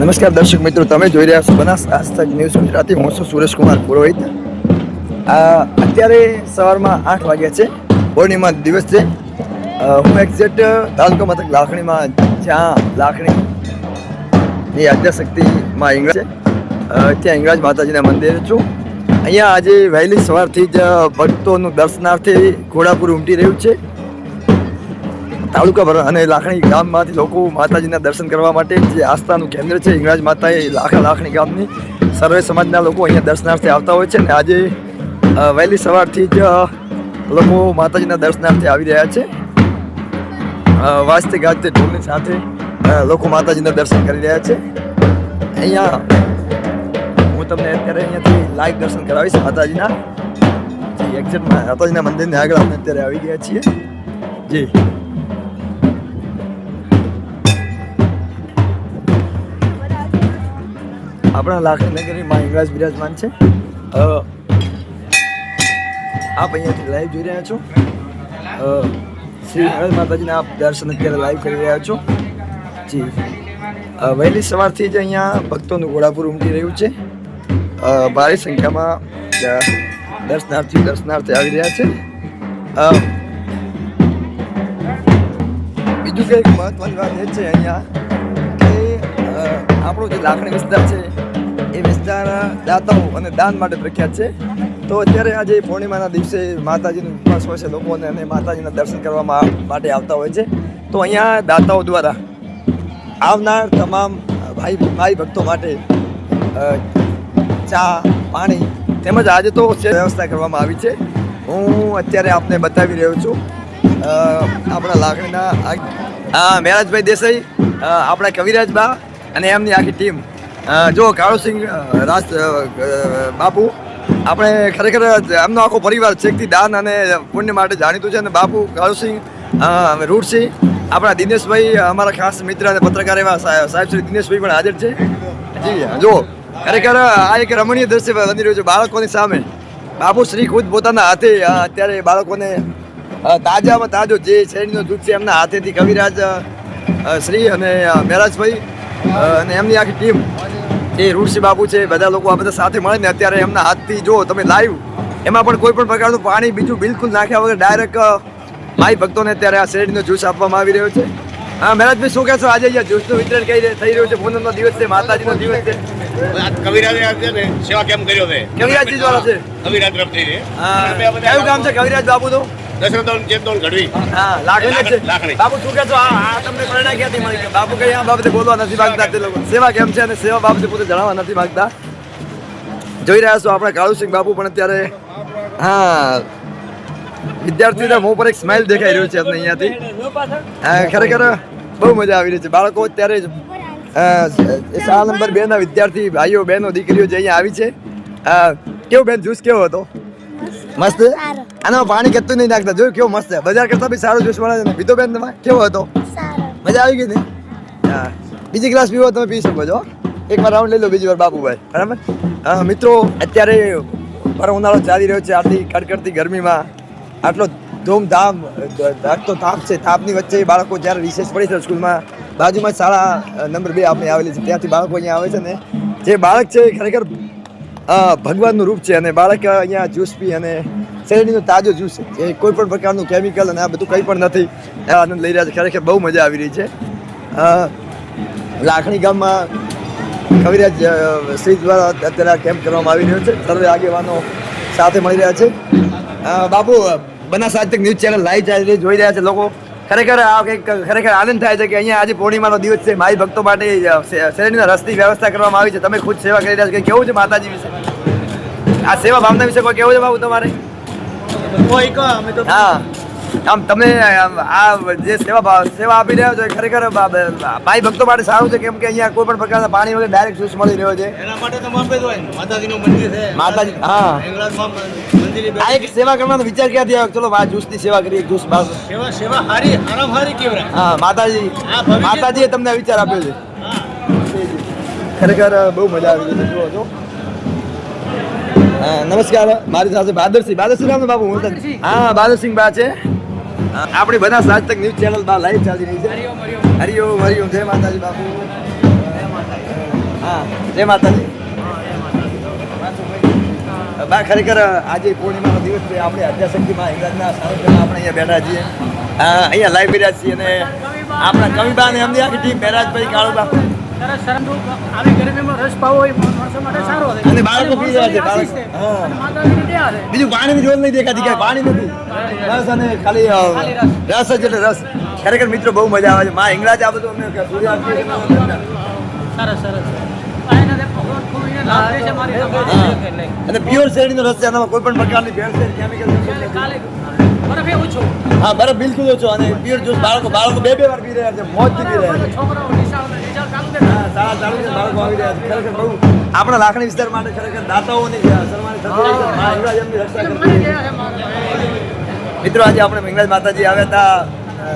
નમસ્કાર દર્શક મિત્રો, તમે જોઈ રહ્યા છો બનાસ આજતક ન્યૂઝ ગુજરાતી. હું છું સુરેશ કુમાર પુરોહિત. અત્યારે સવારમાં 8 વાગ્યા છે. પૂર્ણિમા દિવસ છે. હું એક્ઝેક્ટ તાલુકા મથક લાખણીમાં, જ્યાં લાખણીની આદ્યશક્તિમાં હિંગળાજ છે, ત્યાં હિંગળાજ માતાજીના મંદિરે છું. અહીંયા આજે વહેલી સવારથી જ ભક્તોનું દર્શનાર્થે ઘોડાપુર ઉમટી રહ્યું છે. તાલુકા અને લાખણી ગામમાંથી લોકો માતાજીના દર્શન કરવા માટે, જે આસ્થાનું કેન્દ્ર છે હિંગળાજ માતા, એ લાખણી ગામની સર્વે સમાજના લોકો અહીંયા દર્શનાર્થે આવતા હોય છે. અને આજે વહેલી સવારથી જ લોકો માતાજીના દર્શનાર્થે આવી રહ્યા છે. વાજતે ગાજતે ઢોલની સાથે લોકો માતાજીના દર્શન કરી રહ્યા છે. અહીંયા હું તમને અત્યારે અહીંયાથી લાઈવ દર્શન કરાવીશ માતાજીના. એક્ઝેક્ટ માતાજીના મંદિરની આગળ અમે અત્યારે આવી ગયા છીએ. જી, આપણા લાખણી નગરીમાં હિંગળાજ બિરાજમાન છે. આપ અહીંયાથી લાઈવ જોઈ રહ્યા છો. શ્રી હિંગળાજ માતાજીના આપ દર્શન અત્યારે લાઈવ કરી રહ્યા છો. જી, વહેલી સવારથી જ અહીંયા ભક્તોનું ઘોડાપુર ઉમટી રહ્યું છે. ભારે સંખ્યામાં દર્શનાર્થે આવી રહ્યા છે. બીજું કંઈક મહત્વની વાત એ છે અહીંયા કે આપણો જે લાખણી વિસ્તાર છે એ વિસ્તાર દાતાઓ અને દાન માટે પ્રખ્યાત છે. તો અત્યારે આજે પૂર્ણિમાના દિવસે માતાજીનું ઉપવાસ હોય છે લોકોને, અને માતાજીના દર્શન કરવા માટે આવતા હોય છે. તો અહીંયા દાતાઓ દ્વારા આવનાર તમામ ભાઈ ભક્તો માટે ચા, પાણી તેમજ આજે તો વ્યવસ્થા કરવામાં આવી છે. હું અત્યારે આપને બતાવી રહ્યો છું. આપણા લાખણીના મેરાજભાઈ દેસાઈ, આપણા કવિરાજબા અને એમની આખી ટીમ. જો કાળુસિંહ રાજ બાપુ, આપણે ખરેખર એમનો આખો પરિવાર છેકથી દાન અને પુણ્ય માટે જાણીતું છે. અને બાપુ કાળુસિંહ, રૂડસિંહ, આપણા દિનેશભાઈ, અમારા ખાસ મિત્ર અને પત્રકાર એવા સાહેબ શ્રી દિનેશભાઈ પણ હાજર છે. જી, જો ખરેખર આ એક રમણીય દ્રશ્ય બની રહ્યું છે બાળકોની સામે. બાપુ શ્રી ખુદ પોતાના હાથે અત્યારે બાળકોને તાજામાં તાજો જે શેરડીનો દૂધ છે એમના હાથેથી કવિરાજ શ્રી અને મેરાજભાઈ અને એમની આખી ટીમ, જે રૂડસિંહ બાપુ છે, બધા લોકો આ બધા સાથે મળીને અત્યારે એમના હાથથી જો તમે લાઈવ, એમાં પણ કોઈ પણ પ્રકારનું પાણી બીજું બિલકુલ નાખ્યા વગર ડાયરેક્ટ માઈ ભક્તોને અત્યારે આ શેરડીનો જ્યુસ આપવામાં આવી રહ્યો છે. હા મેરાજભાઈ, શું કહેશો? આજે અહીંયા જ્યુસનું વિતરણ થઈ રહ્યું છે. પૂનમનો દિવસ છે, માતાજીનો દિવસ છે. કવિરાજે સેવા કેમ કર્યો છે? કવિરાજજી દ્વારા છે. કવિરાજ તરફથી છે. કયું કામ છે કવિરાજ બાપુનું? દશરથોન ચેતોન ઘડવી. હા, લાખણી છે. લાખણી. બાપુ શું કહેશો? આ તમને પ્રેરણા ક્યાંથી મળી? બાપુ કઈ આ બાબતે બોલવા નથી માંગતા. તે લોકો સેવા કેમ છે અને સેવા બાબતે પોતે જણાવવા નથી માંગતા. જોઈ રહ્યા છો આપણે કાળુસિંહ બાપુ પણ અત્યારે, હા, વિદ્યાર્થીના મોં પર એક સ્માઇલ દેખાઈ રહ્યું છે અમને અહીંયાથી. ખરેખર બહુ મજા આવી રહી છે. બાળકો અત્યારે જ શાળા નંબર 2 ના વિદ્યાર્થી ભાઈઓ, બહેનો, દીકરીઓ જે અહીંયા આવી છે. કેવો બેન જ્યુસ કેવો હતો? મસ્ત. આમાં પાણી કેટલું નહીં નાખતા, જોયું કેવો મસ્ત છે. બજાર કરતા બી સારો જ્યુસ મળે છે. પીધો બેન તમે? કેવો હતો? મજા આવી ગઈ ને? હા, બીજી ગ્લાસ પીવો તમે પી શકો છો. એકવાર રાઉન્ડ લઈ લો બીજી વાર બાબુભાઈ, બરાબર? મિત્રો, અત્યારે પર ઉનાળો ચાલી રહ્યો છે. આટલી કડકડતી ગરમીમાં આટલો ધૂમધામ ધકતો તાપ છે. તાપની વચ્ચે બાળકો જ્યારે રિસેસ પડી છે સ્કૂલમાં, બાજુમાં શાળા નંબર 2 આપણે આવેલી છે, ત્યાંથી બાળકો અહીંયા આવે છે. ને જે બાળક છે ખરેખર ભગવાનનું રૂપ છે. અને બાળક અહીંયા જ્યુસ પી અને શેરડીનો તાજો જ્યુસ છે, જે કોઈ પણ પ્રકારનું કેમિકલ અને આ બધું કંઈ પણ નથી, આનંદ લઈ રહ્યા છે. ખરેખર બહુ મજા આવી રહી છે. લાખણી ગામમાં કવિરાજ શ્રી દ્વારા અત્યારે કેમ્પ કરવામાં આવી રહ્યો છે. સર્વે આગેવાનો સાથે મળી રહ્યા છે. બાપુ, Banas Aaj Tak news channel live ચાલી જોઈ રહ્યા છે લોકો. ખરેખર આ કંઈક ખરેખર આનંદ થાય છે કે અહીંયા આજે પૂર્ણિમાનો દિવસ છે. માઈ ભક્તો માટે શેરડીના રસની વ્યવસ્થા કરવામાં આવી છે. તમે ખુદ સેવા કરી રહ્યા છો. કે કેવું છે માતાજી વિશે, આ સેવા ભાવના વિશે કોઈ કેવું છે બાબુ તમારે? હા, આમ તમે આ જે સેવા આપી રહ્યા છો ખરેખર ભાઈ ભક્તો માટે સારું છે, કેમ કે અહીંયા કોઈ પણ પ્રકારના પાણી વગર ડાયરેક્ટ જ્યુસ મળી રહ્યો છે. એના માટે તો આપે જ હોય ને. માતાજીનું મંદિર છે. માતાજી, હા, આ એક સેવા કરવાનો વિચાર ક્યાંથી આવ્યો? ચલો આ જ્યુસની સેવા કરીએ. જ્યુસ સેવા હારી, આરામ હારી કેવરા. હા, માતાજીએ તમને આ વિચાર આપ્યો છે. ખરેખર બહુ મજા આવી રહી છે. જુઓ છો. નમસ્કાર, મારી સાથે બાદરસિંહ નામનો બાપુ. હા, બાદરસિંહ બા છે. આપણી બનાસ આજતક ન્યૂઝ ચેનલ બા લાઈવ ચાલી રહી છે. હરિઓમ, જય માતાજી બાપુ. જય માતાજી. બા ખરેખર આજે પૂર્ણિમાનો દિવસ છે. આપણે આદ્યાશક્તિમાં હિંગળાજના સાનિધ્યમાં આપણે અહીંયા બેઠા છીએ. અહીંયા લાઈવ બેઠા છીએ અને આપણા કવિબા અને અમની આખી ટીમ મહેરાજભાઈ કાળુબા સરસ આવી ગરમીમાં રસ પાવો એ માણસો માટે સારો છે. અને બાળકો પી રહ્યા છે. બાળકો હા. અને માતાજીની દયા છે. બીજું પાણીની જોર નહીં દેખાતી, ક્યાંય પાણી નથી. રસ અને ખાલી રસ જ એટલે રસ. ખરેખર મિત્રો બહુ મજા આવે છે. માં હિંગળાજ આ બધું અમને સૂર્ય આપીએ છીએ. સરસ સરસ આ એના જે ભગવાન ખૂબ એને લાભ દે છે મારી હા. અને પ્યોર શેરડીનો રસ છે. આનામાં કોઈ પણ પ્રકારની ભેળસેળ કેમિકલ કાલે બરફ એવું છું હા બરફ બિલકુલ ઓછો અને પ્યોર જ્યુસ બાળકો બે વાર પી રહ્યા છે. મોજથી પી રહ્યા છે. છોકરાઓ નિશાળ ચાલુ દે હા, શાળા ચાલુ છે. બાળકો આવી રહ્યા છે. ખરેખર બહુ આપણા લાખણી વિસ્તાર માટે ખરેખર દાતાઓની સન્માનિત થતી હોય છે. માં હિંગળાજ એમની રક્ષા કરતી હોય છે. દયા છે મારા મિત્રો આજે આપણે હિંગળાજ માતાજી આવ્યા હતા.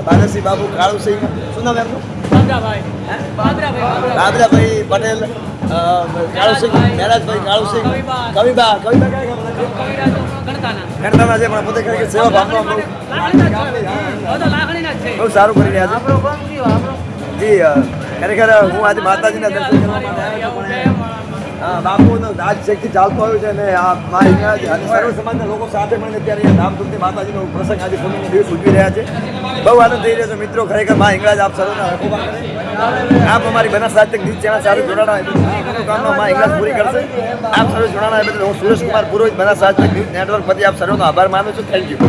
બાદરસિંહ બાબુ કાળુસિંહ, શું નામ એમનું? બાદરાભાઈ બાબરાભાઈ પટેલ, કાળુસિંહ, મહેરાજભાઈ કાળુસિંહ, કવિબા કયા ગામના છે? ગણતાના છે પણ પોતે ખરેખર સેવા ભાવમાં બહુ સારું કરી રહ્યા છે. જી ખરેખર હું આજે માતાજીના દર્શન કરવા માટે આવ્યો છું પણ બાપુનો રાજ શક્તિ ચાલતો આવ્યો છે અને આ મા હિંગળાજ અને સર્વ સમાજના લોકો સાથે મળીને ત્યારે અહીંયા ધામધૂમથી માતાજીનો પ્રસંગ આજે પૂર્ણિમાનો દિવસ ઉજવી રહ્યા છે. બહુ આનંદ થઈ રહ્યો છે મિત્રો. ખરેખર મા હિંગળાજ આપ સર્વના રખોપા કરે. આપ અમારી બનાસ સાહિત્યક ન્યૂઝ ચેનલ સાથે જોડાણા હોય મનોકામના મા હિંગળાજ પૂરી કરશે. આપ સર્વે જોડાણા હોય બદલ હું સુરેશ કુમાર પુરોહિત બનાસ સાહિત્યક ન્યૂઝ નેટવર્ક પરથી આપ સર્વનો આભાર માનું છું. Thank you.